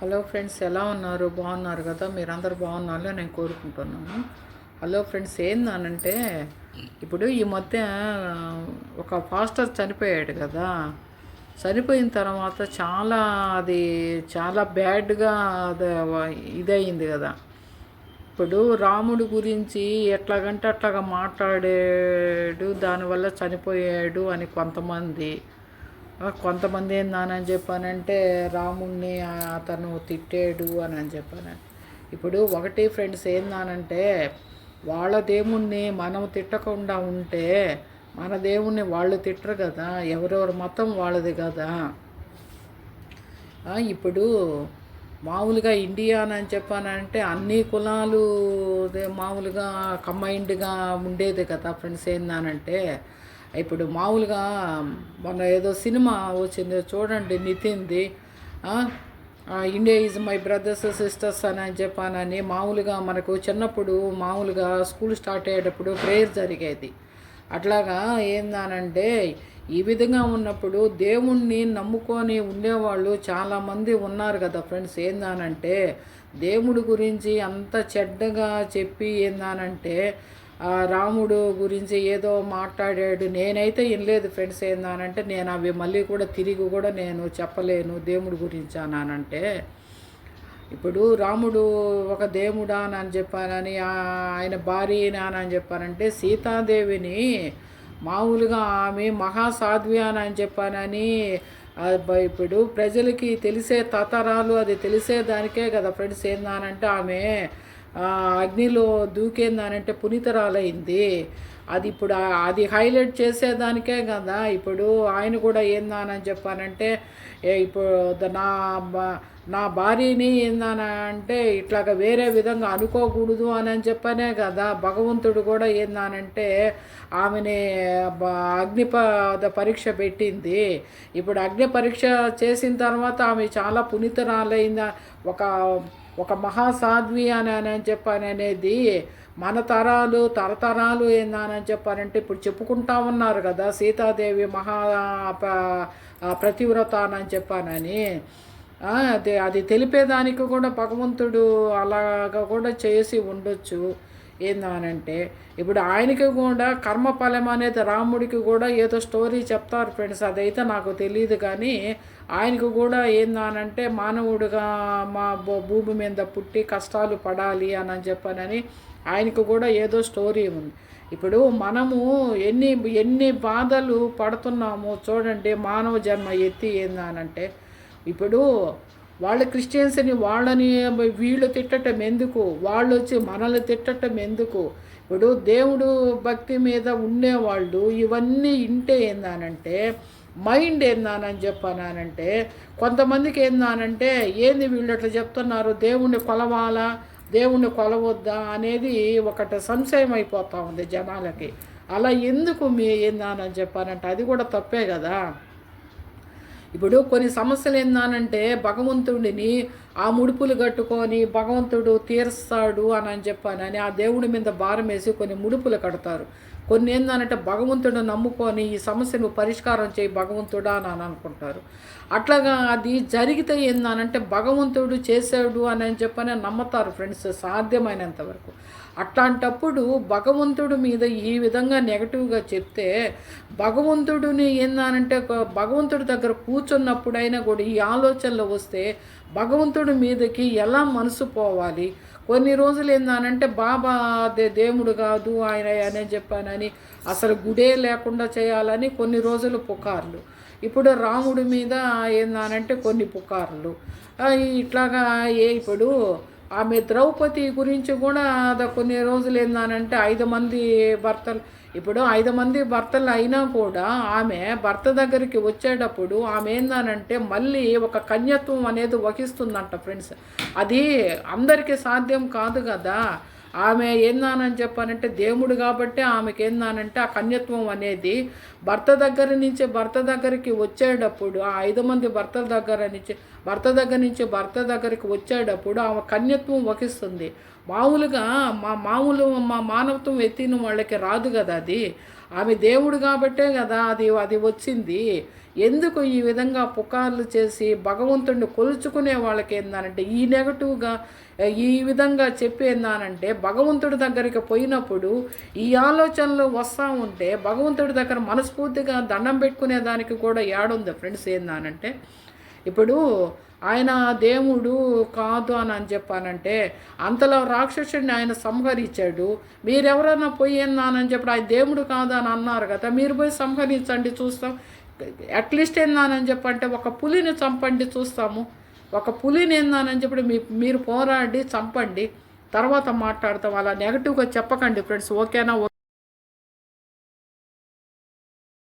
Hello friends, ఎలా ఉన్నారు? బాగున్నారు కదా? మీరందరూ బాగున్నారని నేను కోరుకుంటున్నాను. హలో ఫ్రెండ్స్, ఏందనంటే ఇప్పుడు ఈ మధ్య ఒక పాస్టర్ చనిపోయాడు కదా. చనిపోయిన తర్వాత అది చాలా బ్యాడ్గా ఇదయింది కదా. ఇప్పుడు రాముడి గురించి ఎట్లాగంటే అట్లాగా మాట్లాడాడు, దానివల్ల చనిపోయాడు అని కొంతమంది ఏందని చెప్పానంటే రాముణ్ణి అతను తిట్టాడు అని చెప్పాను. ఇప్పుడు ఒకటి ఫ్రెండ్స్, ఏందానంటే వాళ్ళ దేవుణ్ణి మనం తిట్టకుండా ఉంటే మన దేవుణ్ణి వాళ్ళు తిట్టరు కదా. ఎవరెవరి మతం వాళ్ళది కదా. ఇప్పుడు మామూలుగా ఇండియా అని చెప్పానంటే అన్ని కులాలు మామూలుగా కంబైన్డ్గా ఉండేది కదా ఫ్రెండ్స్. ఏందానంటే ఇప్పుడు మామూలుగా మొన్న ఏదో సినిమా వచ్చింది చూడండి, నితిన్ది. India is my brothers sisters అని చెప్పానని మామూలుగా మనకు చిన్నప్పుడు మామూలుగా స్కూల్ స్టార్ట్ అయ్యేటప్పుడు ప్రేయర్ జరిగేది. అట్లాగా ఏందానంటే ఈ విధంగా ఉన్నప్పుడు దేవుణ్ణి నమ్ముకొని ఉండేవాళ్ళు చాలామంది ఉన్నారు కదా ఫ్రెండ్స్. ఏందానంటే దేవుడి గురించి అంత చెడ్డగా చెప్పి ఏందానంటే రాముడు గురించి ఏదో మాట్లాడాడు. నేనైతే వినలేదు ఫ్రెండ్స్. ఏందానంటే నేను అవి మళ్ళీ కూడా తిరిగి కూడా నేను చెప్పలేను దేవుడి గురించి అనానంటే. ఇప్పుడు రాముడు ఒక దేవుడా అని చెప్పానని ఆయన భార్య అని చెప్పానంటే సీతాదేవిని మామూలుగా ఆమె మహాసాధ్వి అని చెప్పానని ఇప్పుడు ప్రజలకి తెలిసే తతరాలు అది తెలిసేదానికే కదా ఫ్రెండ్స్. ఏందానంటే ఆమె అగ్నిలో దూకేందానంటే పునీతరాలైంది. అది ఇప్పుడు అది హైలైట్ చేసేదానికే కదా. ఇప్పుడు ఆయన కూడా ఏందానని చెప్పానంటే ఇప్పుడు నా భార్యని ఏందానంటే ఇట్లాగ వేరే విధంగా అనుకోకూడదు అని చెప్పనే కదా భగవంతుడు కూడా ఏందానంటే ఆమెని అగ్ని పరీక్ష పెట్టింది. ఇప్పుడు అగ్ని పరీక్ష చేసిన తర్వాత ఆమె చాలా పునీతరాలైంది, ఒక ఒక మహాసాధ్వి అని చెప్పాననేది మన తరతరాలు ఏందని చెప్పానంటే ఇప్పుడు చెప్పుకుంటా ఉన్నారు కదా. సీతాదేవి ప్రతివ్రత అని చెప్పానని అది తెలిపేదానికి కూడా భగవంతుడు అలాగా కూడా చేసి ఉండొచ్చు. ఏందనంటే ఇప్పుడు ఆయనకి కూడా కర్మఫలం అనేది రాముడికి కూడా ఏదో స్టోరీ చెప్తారు ఫ్రెండ్స్. అదైతే నాకు తెలియదు కానీ ఆయనకు కూడా ఏందనంటే మానవుడిగా మా భూమి మీద పుట్టి కష్టాలు పడాలి అని చెప్పానని ఆయనకు కూడా ఏదో స్టోరీ ఉంది. ఇప్పుడు మనము ఎన్ని బాధలు పడుతున్నామో చూడండి, మానవ జన్మ ఎత్తి ఏందనంటే ఇప్పుడు వాళ్ళ క్రిస్టియన్స్ని వాళ్ళని వీళ్ళు తిట్టడం ఎందుకు, వాళ్ళు వచ్చి మనల్ని తిట్టడం ఎందుకు? ఇప్పుడు దేవుడు భక్తి మీద ఉండేవాళ్ళు ఇవన్నీ ఇంటే ఏందానంటే మైండ్ ఏందానని చెప్పానంటే కొంతమందికి ఏందానంటే ఏంది వీళ్ళు అట్లా చెప్తున్నారు, దేవుణ్ణి కొలవాలా దేవుణ్ణి కొలవద్దా అనేది ఒకటి సంశయం అయిపోతూ ఉంది జనాలకి. అలా ఎందుకు ఏందానని చెప్పానంటే అది కూడా తప్పే కదా. ఇప్పుడు కొన్ని సమస్యలు ఏందానంటే భగవంతుడిని ఆ ముడుపులు కట్టుకొని భగవంతుడు తీరుస్తాడు అని చెప్పానని ఆ దేవుడి మీద భారం వేసి కొన్ని ముడుపులు కడతారు. కొన్ని ఏందనంటే భగవంతుడు నమ్ముకొని ఈ సమస్యను పరిష్కారం చేయి భగవంతుడా అని అనుకుంటారు. అట్లాగా అది జరిగితే ఏందనంటే భగవంతుడు చేశాడు అని చెప్పని నమ్ముతారు ఫ్రెండ్స్ సాధ్యమైనంత వరకు. అట్లాంటప్పుడు భగవంతుడి మీద ఈ విధంగా నెగటివ్గా చెప్తే భగవంతుడిని ఏందనంటే భగవంతుడి దగ్గర కూర్చున్నప్పుడైనా కూడా ఈ ఆలోచనలు వస్తే భగవంతుడి మీదకి ఎలా మనసు పోవాలి? కొన్ని రోజులు ఏందనంటే బాబా దేవుడు కాదు ఆయన అనే చెప్పానని అసలు గుడే లేకుండా చేయాలని కొన్ని రోజులు పుకార్లు. ఇప్పుడు రాముడి మీద ఏందనంటే కొన్ని పుకార్లు ఇట్లాగా ఇప్పుడు ఆమె ద్రౌపది గురించి కూడా కొన్ని రోజులు ఏందనంటే 5 మంది భర్తలు, ఇప్పుడు 5 మంది భర్తలు అయినా కూడా ఆమె భర్త దగ్గరికి వచ్చేటప్పుడు ఆమె ఏందనంటే మళ్ళీ ఒక కన్యత్వం అనేది వహిస్తుందంట ఫ్రెండ్స్. అది అందరికీ సాధ్యం కాదు కదా. ఆమె ఏందానని చెప్పానంటే దేవుడు కాబట్టి ఆమెకి ఏందానంటే ఆ కన్యత్వం అనేది భర్త దగ్గరికి వచ్చేటప్పుడు ఆ 5 మంది భర్తల దగ్గర నుంచి భర్త దగ్గరికి వచ్చేటప్పుడు ఆమె కన్యత్వం వహిస్తుంది. మామూలుగా మా మానవత్వం ఎత్తిన వాళ్ళకి రాదు కదా అది. ఆమె దేవుడు కాబట్టే కదా అది వచ్చింది. ఎందుకు ఈ విధంగా పుకార్లు చేసి భగవంతుడిని కొలుచుకునే వాళ్ళకి ఏందనంటే ఈ నెగటివ్గా ఈ విధంగా చెప్పేందానంటే భగవంతుడి దగ్గరికి పోయినప్పుడు ఈ ఆలోచనలు వస్తూ ఉంటే భగవంతుడి దగ్గర మనస్ఫూర్తిగా దండం పెట్టుకునే దానికి కూడా ఏడుంది ఫ్రెండ్స్. ఏందానంటే ఇప్పుడు ఆయన దేవుడు కాదు అని చెప్పానంటే అంతలో రాక్షసుడిని ఆయన సంహరించాడు. మీరెవరైనా పోయి ఏందానని చెప్పి ఆయన దేవుడు కాదు అని అన్నారు కదా, మీరు పోయి సంహరించండి చూస్తాం. అట్లీస్ట్ ఏందానని చెప్పంటే ఒక పులిని చంపండి చూస్తాము. ఒక పులిని ఏందానని చెప్పి మీరు పోరాడి చంపండి, తర్వాత మాట్లాడతాం. అలా నెగటివ్గా చెప్పకండి ఫ్రెండ్స్, ఓకేనా?